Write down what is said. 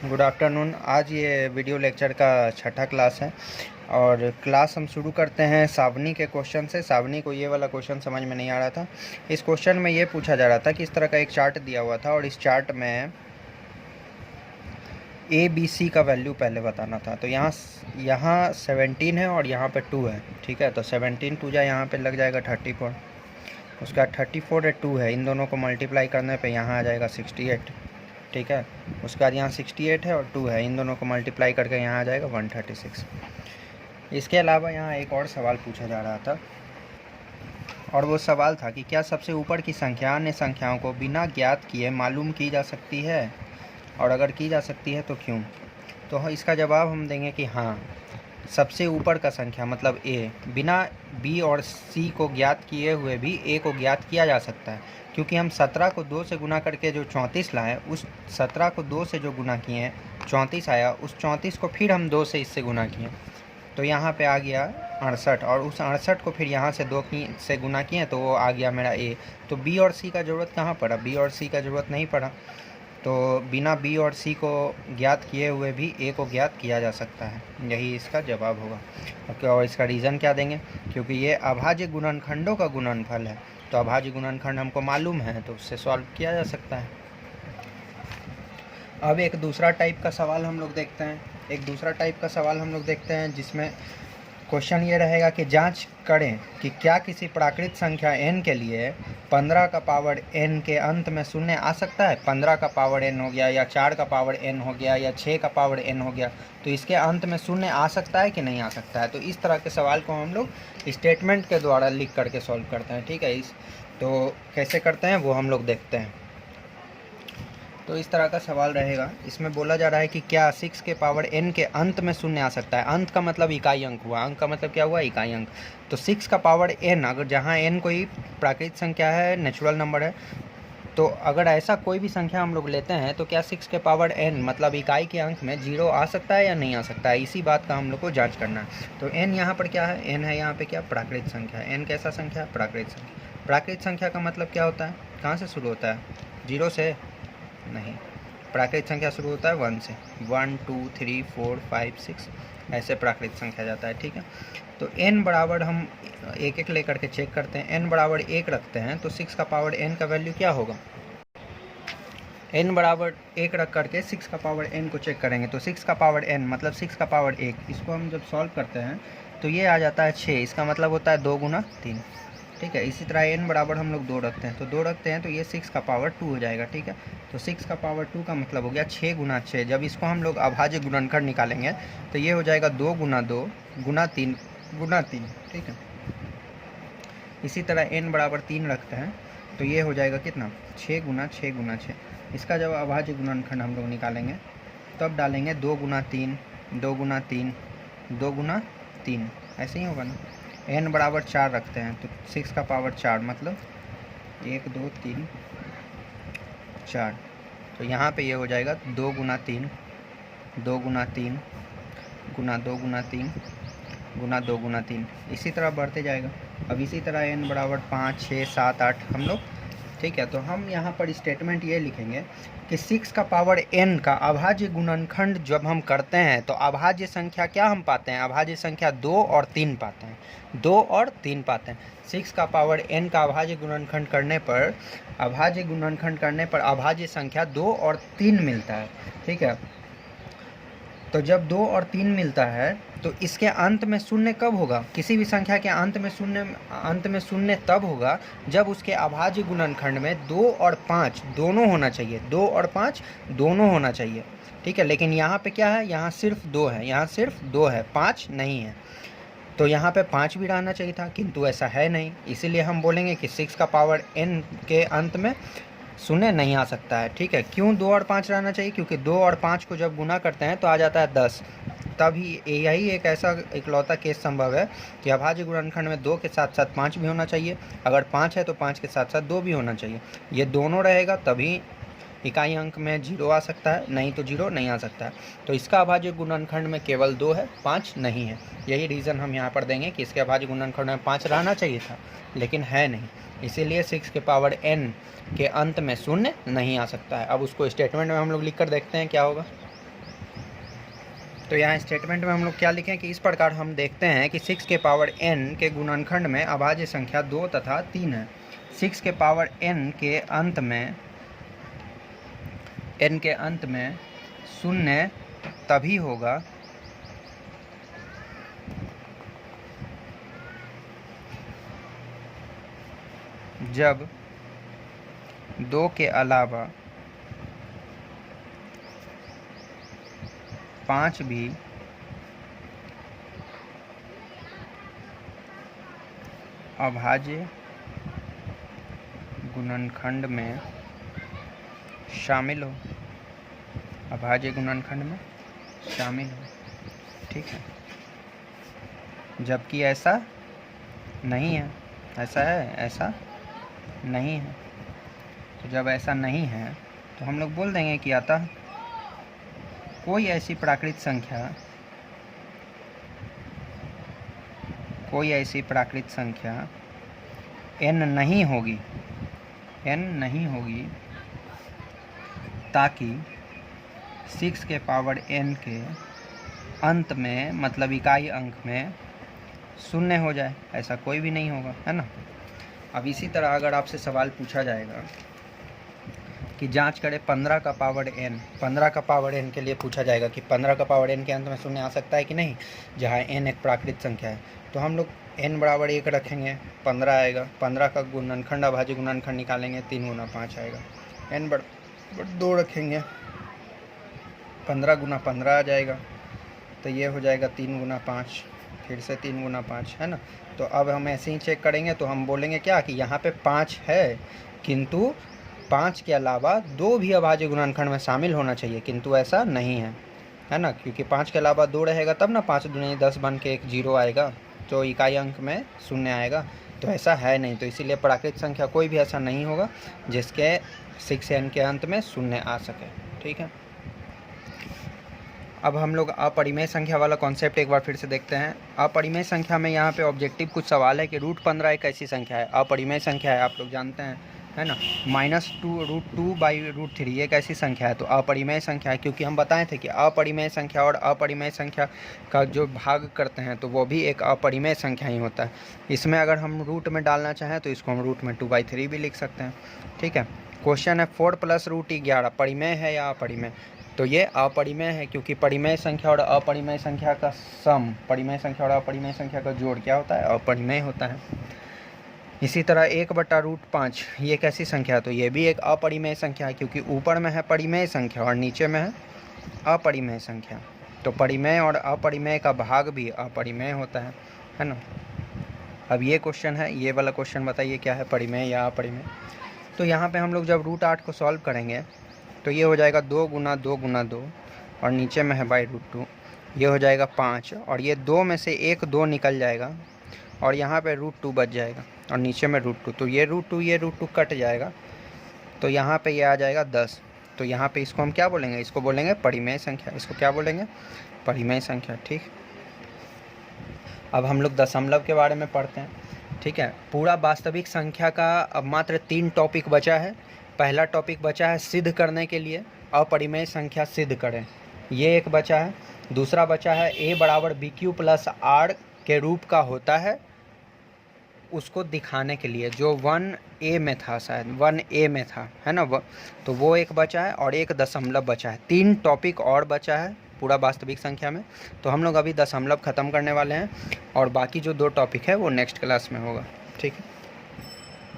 Good afternoon. आज ये video lecture का छठा क्लास है और क्लास हम शुरू करते हैं सावनी के क्वेश्चन से। सावनी को ये वाला क्वेश्चन समझ में नहीं आ रहा था। इस क्वेश्चन में ये पूछा जा रहा था कि इस तरह का एक चार्ट दिया हुआ था और इस चार्ट में ए बी सी का वैल्यू पहले बताना था। तो यहाँ 17 है और यहाँ पे 2 है। ठीक है, तो 17 2 जा यहाँ पे लग जाएगा 34। उसका 34 है, 2 है, इन दोनों को मल्टीप्लाई करने पे यहाँ आ जाएगा 68। ठीक है, उसके बाद यहाँ 68 है और 2 है, इन दोनों को मल्टीप्लाई करके यहाँ आ जाएगा 136। इसके अलावा यहाँ एक और सवाल पूछा जा रहा था और वो सवाल था कि क्या सबसे ऊपर की संख्या अन्य संख्याओं को बिना ज्ञात किए मालूम की जा सकती है, और अगर की जा सकती है तो क्यों। तो इसका जवाब हम देंगे कि हाँ, सबसे ऊपर का संख्या मतलब ए बिना बी और सी को ज्ञात किए हुए भी ए को ज्ञात किया जा सकता है, क्योंकि हम 17 को 2 से गुना करके जो 34 लाए, उस 17 को 2 से जो गुना किए 34 आया, उस 34 को फिर हम 2 से इससे गुना किए तो यहाँ पे आ गया 68, और उस 68 को फिर यहाँ से 2 से गुना किए तो वो आ गया मेरा ए। तो बी और सी का ज़रूरत कहाँ पड़ा, बी और सी का ज़रूरत नहीं पड़ा। तो बिना बी और सी को ज्ञात किए हुए भी ए को ज्ञात किया जा सकता है, यही इसका जवाब होगा। और इसका रीज़न क्या देंगे, क्योंकि ये अभाज्य गुणनखंडों का गुणनफल है, तो अभाज्य गुणनखंड हमको मालूम है तो उससे सॉल्व किया जा सकता है। अब एक दूसरा टाइप का सवाल हम लोग देखते हैं, जिसमें क्वेश्चन ये रहेगा कि जांच करें कि क्या किसी प्राकृत संख्या n के लिए 15 का पावर n के अंत में शून्य आ सकता है। 15 का पावर n हो गया, या 4 का पावर n हो गया, या 6 का पावर n हो गया, तो इसके अंत में शून्य आ सकता है कि नहीं आ सकता है। तो इस तरह के सवाल को हम लोग स्टेटमेंट के द्वारा लिख करके सॉल्व करते हैं। ठीक है, तो कैसे करते हैं वो हम लोग देखते हैं। तो इस तरह का सवाल रहेगा। इसमें बोला जा रहा है कि क्या 6 के पावर n के अंत में शून्य आ सकता है। अंत का मतलब इकाई अंक हुआ, अंक का मतलब क्या हुआ, इकाई अंक। तो 6 का पावर n, अगर जहाँ n कोई प्राकृतिक संख्या है, नेचुरल नंबर है, तो अगर ऐसा कोई भी संख्या हम लोग लेते हैं तो क्या 6 के पावर n मतलब इकाई के अंक में 0 आ सकता है या नहीं आ सकता है। इसी बात का हम लोग को जाँच करना है। तो n यहाँ पर क्या है, n है यहाँ पर क्या, प्राकृतिक संख्या। n कैसा संख्या है, प्राकृतिक संख्या। प्राकृतिक संख्या का मतलब क्या होता है, कहाँ से शुरू होता है, 0 से नहीं, प्राकृतिक संख्या शुरू होता है 1 से। 1 2 3 4 5 6 ऐसे प्राकृतिक संख्या जाता है। ठीक है, तो n बराबर हम एक एक लेकर के चेक करते हैं। n बराबर 1 रखते हैं तो 6 का पावर n का वैल्यू क्या होगा। n बराबर 1 रख करके 6 का पावर n को चेक करेंगे तो 6 का पावर n मतलब 6 का पावर 1, इसको हम जब सॉल्व करते हैं तो ये आ जाता है 6। इसका मतलब होता है 2 गुना 3। ठीक है, इसी तरह n बराबर हम लोग 2 रखते हैं, तो 2 रखते हैं तो ये 6 का पावर 2 हो जाएगा। ठीक है, तो 6 का पावर 2 का मतलब हो गया 6 गुना 6। जब इसको हम लोग अभाज्य गुणनखंड निकालेंगे तो ये हो जाएगा 2 गुना 2 गुना 3 गुना 3। ठीक है, इसी तरह n बराबर 3 रखते हैं तो ये हो जाएगा कितना, 6 गुना 6 गुना 6। इसका जब अभाज्य गुणनखंड हम लोग निकालेंगे तब डालेंगे 2 गुना 3 2 गुना 3 2 गुना 3, ऐसे ही होगा ना। n बराबर 4 रखते हैं तो 6 का पावर 4 मतलब 1 2 3 4। तो यहाँ पे ये हो जाएगा 2 गुना 3 2 गुना 3 गुना 2 गुना 3 गुना 2 गुना 3, इसी तरह बढ़ते जाएगा। अब इसी तरह n बराबर 5 6 7 8 हम लोग। ठीक है, तो हम यहाँ पर स्टेटमेंट ये लिखेंगे कि 6 का पावर n का अभाज्य गुणनखंड जब हम करते हैं तो अभाज्य संख्या क्या हम पाते हैं, अभाज्य संख्या 2 और 3 पाते हैं, 2 और 3 पाते हैं। 6 का पावर n का अभाज्य गुणनखंड करने पर अभाज्य संख्या 2 और 3 मिलता है। ठीक है, तो जब 2 और 3 मिलता है तो इसके अंत में शून्य कब होगा, किसी भी संख्या के अंत में शून्य तब होगा जब उसके अभाज्य गुणनखंड में 2 और 5 दोनों होना चाहिए, 2 और 5 दोनों होना चाहिए। ठीक है, लेकिन यहाँ पे क्या है, यहाँ सिर्फ 2 है, यहाँ सिर्फ 2 है, 5 नहीं है। तो यहाँ पे 5 भी रहना चाहिए था, किंतु ऐसा है नहीं, इसीलिए हम बोलेंगे कि 6 का पावर n के अंत में शून्य नहीं आ सकता है। ठीक है, क्यों 2 और 5 रहना चाहिए, क्योंकि 2 और 5 को जब गुना करते हैं तो आ जाता है 10। तभी यही एक ऐसा इकलौता केस संभव है कि अभाज्य गुणनखंड में 2 के साथ साथ 5 भी होना चाहिए, अगर 5 है तो 5 के साथ साथ 2 भी होना चाहिए। ये दोनों रहेगा तभी इकाई अंक में 0 आ सकता है, नहीं तो 0 नहीं आ सकता है। तो इसका अभाज्य गुणनखंड में केवल 2 है, 5 नहीं है। यही रीज़न हम यहाँ पर देंगे कि इसके अभाज्य गुणनखंड में 5 रहना चाहिए था लेकिन है नहीं, इसीलिए 6 के पावर n के अंत में शून्य नहीं आ सकता है। अब उसको स्टेटमेंट में हम लोग लिख कर देखते हैं क्या होगा। तो यहाँ स्टेटमेंट में हम लोग क्या लिखें कि इस प्रकार हम देखते हैं कि 6 के पावर n के गुणनखंड में अभाज्य संख्या 2 तथा 3 है। 6 के पावर n के अंत में शून्य तभी होगा जब 2 के अलावा 5 भी अभाज्य गुणनखंड में शामिल हो, अभाज्य गुणनखंड में शामिल हो। ठीक है, जबकि ऐसा नहीं है, ऐसा है, ऐसा नहीं है। तो जब ऐसा नहीं है तो हम लोग बोल देंगे कि अतः कोई ऐसी प्राकृत संख्या n नहीं होगी ताकि 6 के पावर n के अंत में, मतलब इकाई अंक में शून्य हो जाए। ऐसा कोई भी नहीं होगा, है ना। अब इसी तरह अगर आपसे सवाल पूछा जाएगा कि जांच करें 15 का पावर n के लिए पूछा जाएगा कि 15 का पावर n के अंत में शून्य आ सकता है कि नहीं, जहाँ n एक प्राकृत संख्या है। तो हम लोग n बराबर 1 रखेंगे, 15 आएगा। 15 का गुणनखंड, अभाज्य गुणनखंड निकालेंगे, 3 गुना 5 आएगा। n बराबर 2 रखेंगे, 15 गुना 15 आ जाएगा। तो ये हो जाएगा 3 गुना 5, फिर से 3 गुना 5, है ना। तो अब हम ऐसे ही चेक करेंगे तो हम बोलेंगे क्या कि यहाँ पे 5 है, किंतु 5 के अलावा 2 भी अभाज्य गुणनखंड में शामिल होना चाहिए, किंतु ऐसा नहीं है ना। क्योंकि 5 के अलावा 2 रहेगा तब ना 5 दूनी 10 बन के एक 0 आएगा, तो इकाई अंक में शून्य आएगा। तो ऐसा है नहीं, तो इसीलिए प्राकृत संख्या कोई भी ऐसा नहीं होगा जिसके 6n के अंत में शून्य आ सके। ठीक है, अब हम लोग अपरिमेय संख्या वाला कॉन्सेप्ट एक बार फिर से देखते हैं। अपरिमेय संख्या में यहाँ पे ऑब्जेक्टिव कुछ सवाल है कि √15 एक ऐसी संख्या है, अपरिमेय संख्या है, आप लोग जानते हैं, है ना। -√2/√3 एक ऐसी संख्या है, तो अपरिमेय संख्या है। क्योंकि हम बताए थे कि अपरिमेय संख्या और अपरिमेय संख्या का जो भाग करते हैं तो वो भी एक अपरिमेय संख्या ही होता है। इसमें अगर हम रूट में डालना चाहें तो इसको हम रूट में 2/3 भी लिख सकते हैं। ठीक है, क्वेश्चन है 4 + √11 परिमेय है या अपरिमेय। तो ये अपरिमेय है, क्योंकि परिमेय संख्या और अपरिमेय संख्या का सम, परिमेय संख्या और अपरिमेय संख्या का जोड़ क्या होता है, अपरिमेय होता है। इसी तरह 1/√5 ये कैसी संख्या है, तो ये भी एक अपरिमेय संख्या है, क्योंकि ऊपर में है परिमेय संख्या और नीचे में है अपरिमेय संख्या। तो परिमेय और अपरिमेय का भाग भी अपरिमेय होता है ना। अब ये क्वेश्चन है, ये वाला क्वेश्चन बताइए क्या है, परिमेय या अपरिमेय। तो यहाँ पे हम लोग जब √8 को सॉल्व करेंगे तो ये हो जाएगा 2 गुना 2 गुना 2 और नीचे में है /√2, ये हो जाएगा 5 और ये 2 में से एक 2 निकल जाएगा और यहाँ पे √2 बच जाएगा और नीचे में √2। तो ये √2 कट जाएगा, तो यहाँ पे ये आ जाएगा 10। तो यहाँ पे इसको हम क्या बोलेंगे, इसको बोलेंगे परिमेय संख्या। इसको क्या बोलेंगे, परिमेय संख्या। ठीक, अब हम लोग दशमलव के बारे में पढ़ते हैं। ठीक है, पूरा वास्तविक संख्या का अब मात्र 3 टॉपिक बचा है। पहला टॉपिक बचा है सिद्ध करने के लिए, अपरिमेय संख्या सिद्ध करें, ये एक बचा है। दूसरा बचा है a = BQ + R के रूप का होता है, उसको दिखाने के लिए, जो 1a में था, शायद 1a में था, है ना। तो वो एक बचा है और एक दशमलव बचा है। 3 टॉपिक और बचा है पूरा वास्तविक संख्या में। तो हम लोग अभी दशमलव ख़त्म करने वाले हैं और बाकी जो 2 टॉपिक है वो नेक्स्ट क्लास में होगा। ठीक है।